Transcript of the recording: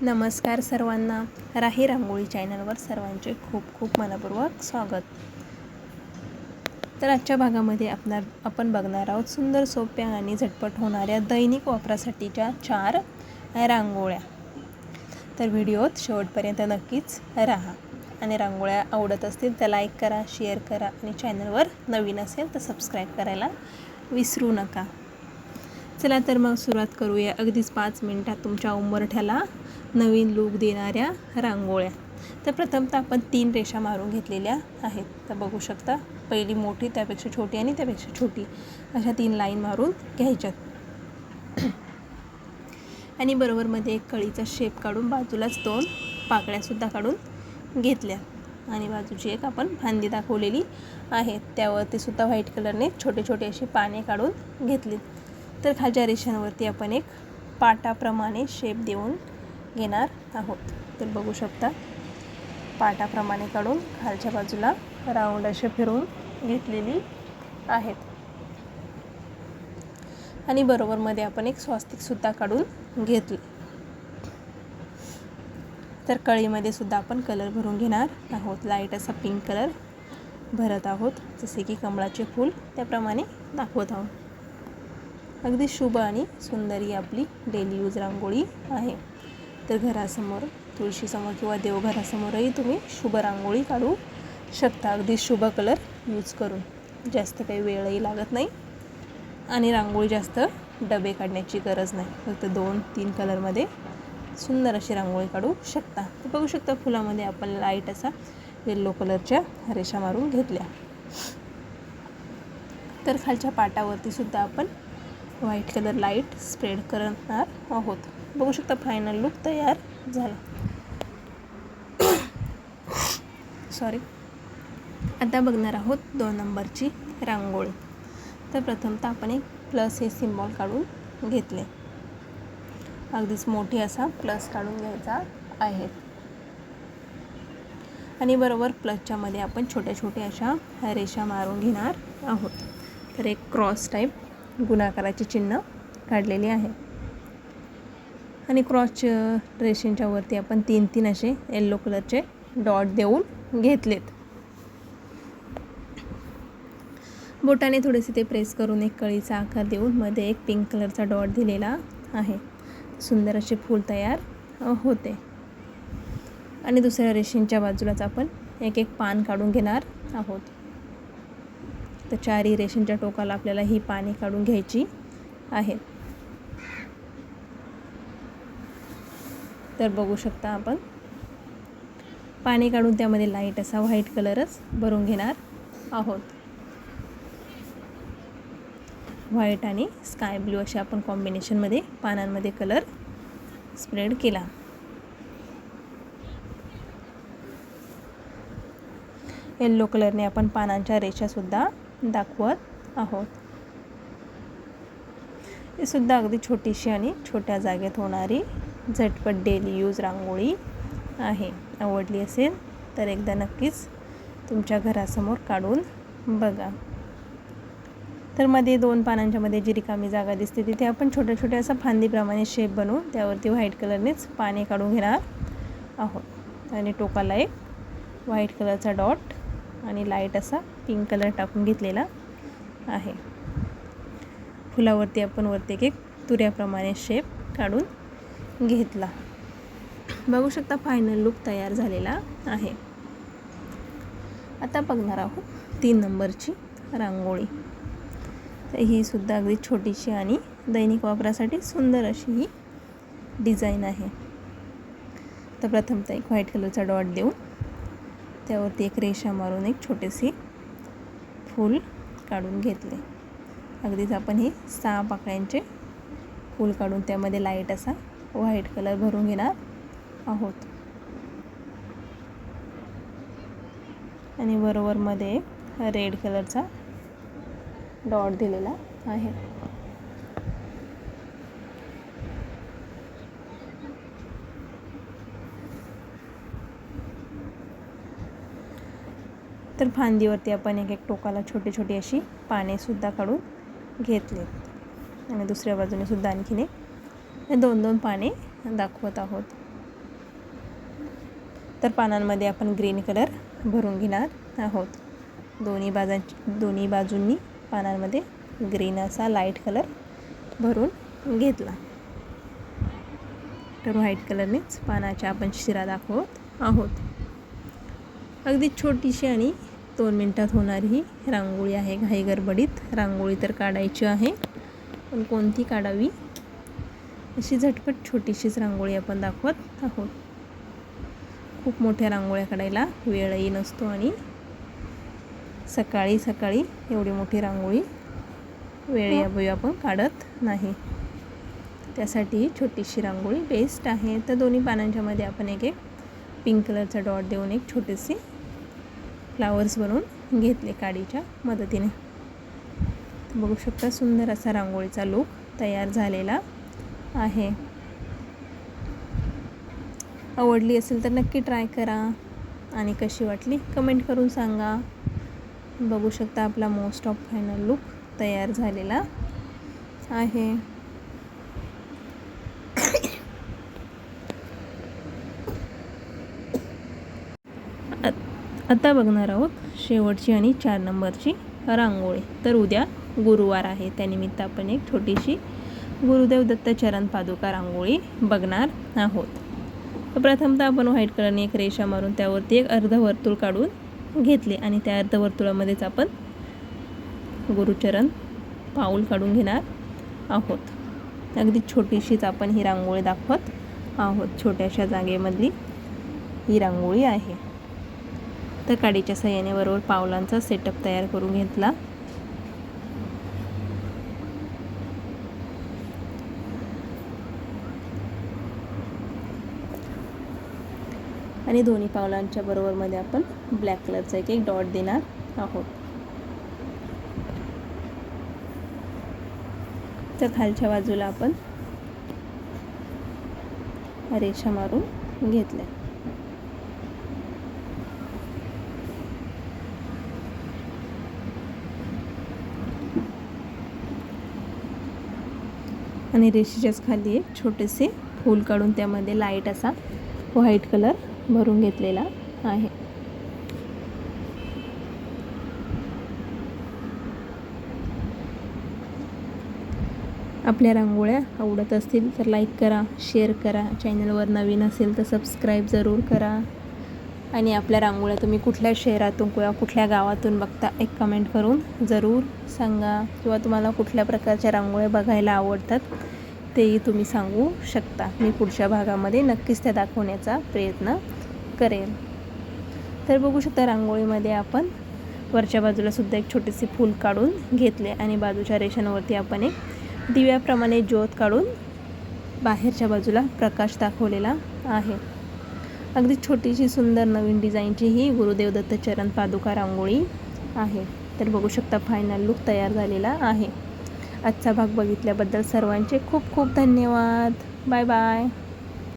नमस्कार सर्वांना. राही रांगोळी चॅनलवर सर्वांचे खूप खूप मनपूर्वक स्वागत. तर आजच्या भागामध्ये आपण बघणार आहोत सुंदर, सोप्या आणि झटपट होणाऱ्या दैनिक वापरासाठीच्या 4 रांगोळ्या. तर व्हिडिओत शेवटपर्यंत नक्कीच राहा आणि रांगोळ्या आवडत असतील तर लाईक करा, शेअर करा आणि चॅनलवर नवीन असेल तर सबस्क्राईब करायला विसरू नका. चला तर मग सुरुवात करूया. अगदीच 5 मिनिटात तुमच्या उंबरठ्याला नवीन लूक देणाऱ्या रांगोळ्या. तर प्रथमतः आपण 3 रेषा मारून घेतलेल्या आहेत. तर बघू शकता, पहिली मोठी, त्यापेक्षा छोटी आणि त्यापेक्षा छोटी, अशा 3 लाईन मारून घ्यायच्यात. आणि बरोबरमध्ये एक कळीचा शेप काढून बाजूलाच 2 पाकळ्यासुद्धा काढून घेतल्या आणि बाजूची एक आपण फांदी दाखवलेली आहे त्यावरती सुद्धा व्हाईट कलरने छोटे छोटे असे पाने काढून घेतले. तर खालच्या रेषांवरती आपण एक पाटाप्रमाणे शेप देऊन घेणार आहोत. तर बघू शकता, पाटाप्रमाणे काढून खालच्या बाजूला राऊंड असे फिरवून घेतलेली आहेत. आणि बरोबरमध्ये आपण एक स्वस्तिकसुद्धा काढून घेतले. तर कळीमध्ये सुद्धा आपण कलर भरून घेणार आहोत. लाईट असा पिंक कलर भरत आहोत, जसे की कमळाचे फूल त्याप्रमाणे दाखवत आहोत. अगदी शुभ आणि सुंदर ही आपली डेली यूज रांगोळी आहे. तर घरासमोर, तुळशीसमोर किंवा देवघरासमोरही तुम्ही शुभ रांगोळी काढू शकता. अगदी शुभ कलर यूज करून. जास्त काही वेळही लागत नाही आणि रांगोळी जास्त डबे काढण्याची गरज नाही. फक्त 2-3 कलरमध्ये सुंदर अशी रांगोळी काढू शकता. तर बघू शकता, फुलामध्ये आपण लाईट असा येल्लो कलरच्या रेषा मारून घेतल्या. तर खालच्या पाटावरती सुद्धा आपण व्हाईट कलर लाईट स्प्रेड करणार आहोत. बघू शकता, फायनल लुक तयार झाला. आता बघणार आहोत 2 नंबरची रांगोळी. तर प्रथमतः आपण एक प्लस हे सिम्बॉल काढून घेतले. अगदीच मोठी असा प्लस काढून घ्यायचा आहे आणि बरोबर प्लसच्या मध्ये आपण छोट्या छोट्या अशा रेषा मारून घेणार आहोत. तर एक क्रॉस टाईप गुणाकाराचे चिन्ह काढलेले आहे आणि क्रॉस रेषेच्या वरती आपण 3-3 असे येल्लो कलरचे डॉट देऊन घेतलेत. बोटाने थोडेसे ते प्रेस करून एक कळीचा आकार देऊन मध्ये एक पिंक कलरचा डॉट दिलेला आहे. सुंदर असे फूल तयार होते. आणि दुसऱ्या रेषेच्या बाजूलाच आपण एक एक पान काढून घेणार आहोत. तर 4 रेषेच्या टोकाला आपल्याला ही पाने काढून घ्यायची आहेत. तर बघू शकता, आपण पाने काढून त्यामध्ये लाईट असा व्हाईट कलरच भरून घेणार आहोत. व्हाईट आणि स्काय ब्लू अशा आपण कॉम्बिनेशनमध्ये पानांमध्ये कलर स्प्रेड केला. येल्लो कलरने आपण पानांच्या रेषासुद्धा दाखवत आहोत. हे सुद्धा अगदी छोटीशी आणि छोट्या जागेत होणारी झटपट डेली यूज रांगोळी आहे. आवडली असेल तर एकदा नक्कीच तुमच्या घरासमोर काढून बघा. तर मध्ये 2 पानांच्या मध्ये जी रिकामी जागा दिसते तिथे आपण छोट्या छोट्या असा फांदीप्रमाणे शेप बनवून त्यावरती व्हाईट कलरनेच पाने काढून घेणार आहोत. आणि टोकाला एक व्हाईट कलरचा डॉट आणि लाईट असा पिंक कलर टाकून घेतलेला आहे. फुलावरती आपण वरती एक तुऱ्याप्रमाणे शेप काढून घेतला. बघू शकता, फायनल लुक तयार झालेला आहे. आता बघणार आहोत 3 नंबरची रांगोळी. तर ही सुद्धा अगदी छोटीशी आणि दैनिक वापरासाठी सुंदर अशी ही डिझाईन आहे. तर प्रथमतः एक व्हाईट कलरचा डॉट देऊन त्यावरती एक रेषा मारून एक छोटेसे फूल काढून घेतले. अगदीच आपण हे 6 पाकळ्यांचे फूल काढून त्यामध्ये लाईट असा व्हाईट कलर भरून घेणार आहोत. आणि बरोबरमध्ये रेड कलरचा डॉट दिलेला आहे. तर फांदीवरती आपण एक टोकाला छोटी छोटी अशी पाने सुद्धा काढून घेतलेत आणि दुसऱ्या बाजूने सुद्धा आणखीन एक 2-2 पाने दाखवत आहोत. तर पानांमध्ये आपण ग्रीन कलर भरून घेणार आहोत. दोन्ही बाजूंनी पानांमध्ये ग्रीन असा लाईट कलर भरून घेतला. तर व्हाईट कलरनेच पानाच्या आपण शिरा दाखवत आहोत. अगदी छोटीशी आणि 2 मिनिटात होणारी ही रांगोळी आहे. घाई गडबडीत रांगोळी तर काढायची आहे, पण कोणती काढावी अशी झटपट छोटीशीच रांगोळी आपण दाखवत आहोत. खूप मोठ्या रांगोळ्या काढायला वेळही नसतो आणि सकाळी सकाळी एवढी मोठी रांगोळी वेळेअभावी आपण काढत नाही. त्यासाठी छोटीशी रांगोळी बेस्ट आहे. तर दोन्ही पानांच्या मध्ये आपण एक पिंक कलरचा डॉट देऊन एक छोटेसे फ्लावर्स बनवून घेतले काडीच्या मदतीने. बघू शकता सुंदर असा रांगोळीचा लूक तयार झालेला आहे. आवडली असेल तर नक्की ट्राय करा आणि कशी वाटली कमेंट करून सांगा. बघू शकता आपला मोस्ट ऑफ फायनल लूक तयार झालेला आहे. आता बघणार आहोत शेवटची आणि 4 नंबरची रांगोळी. तर उद्या गुरुवार आहे, त्यानिमित्त आपण एक छोटीशी गुरुदेव दत्त चरण पादुका रांगोळी बघणार आहोत. तर प्रथमतः आपण व्हाईट कलरने एक रेषा मारून त्यावरती एक अर्धवर्तुळ काढून घेतले आणि त्या अर्धवर्तुळामध्येच आपण गुरुचरण पाऊल काढून घेणार आहोत. अगदी छोटीशीच आपण ही रांगोळी दाखवत आहोत. छोट्याशा जागेमधली ही रांगोळी आहे. तर काडीच्या सहाय्याने बरोबर पावलांचा सेटअप तयार करून घेतला. आणि दोन्ही पावलांच्या बरोबरमध्ये आपण ब्लॅक कलरचा एक डॉट देणार आहोत. तर खालच्या बाजूला आपण रेषा मारून घेतल्या. आणि रेषेच्याच खाली एक छोटेसे फूल काढून त्यामध्ये लाईट असा व्हाईट कलर भरून घेतलेला आहे. आपल्या रांगोळ्या आवडत असतील तर लाईक करा, शेअर करा. चॅनलवर नवीन असेल तर सबस्क्राईब जरूर करा. आणि आपल्या रांगोळ्या तुम्ही कुठल्या शहरातून किंवा कुठल्या गावातून बघता एक कमेंट करून जरूर सांगा. किंवा तुम्हाला कुठल्या प्रकारच्या रांगोळ्या बघायला आवडतात तेही तुम्ही सांगू शकता. मी पुढच्या भागामध्ये नक्कीच त्या दाखवण्याचा प्रयत्न करेल. तर बघू शकता रांगोळीमध्ये आपण वरच्या बाजूला सुद्धा एक छोटेसे फूल काढून घेतले आणि बाजूच्या रेषांवरती आपण एक दिव्याप्रमाणे ज्योत काढून बाहेरच्या बाजूला प्रकाश दाखवलेला आहे. अगदी छोटीशी सुंदर नवीन डिझाईनची ही गुरुदेव दत्त चरण पादुका रांगोळी आहे. तर बघू शकता फायनल लूक तयार झालेला आहे. आजचा भाग बघितल्याबद्दल सर्वांचे खूप खूप धन्यवाद. Bye bye.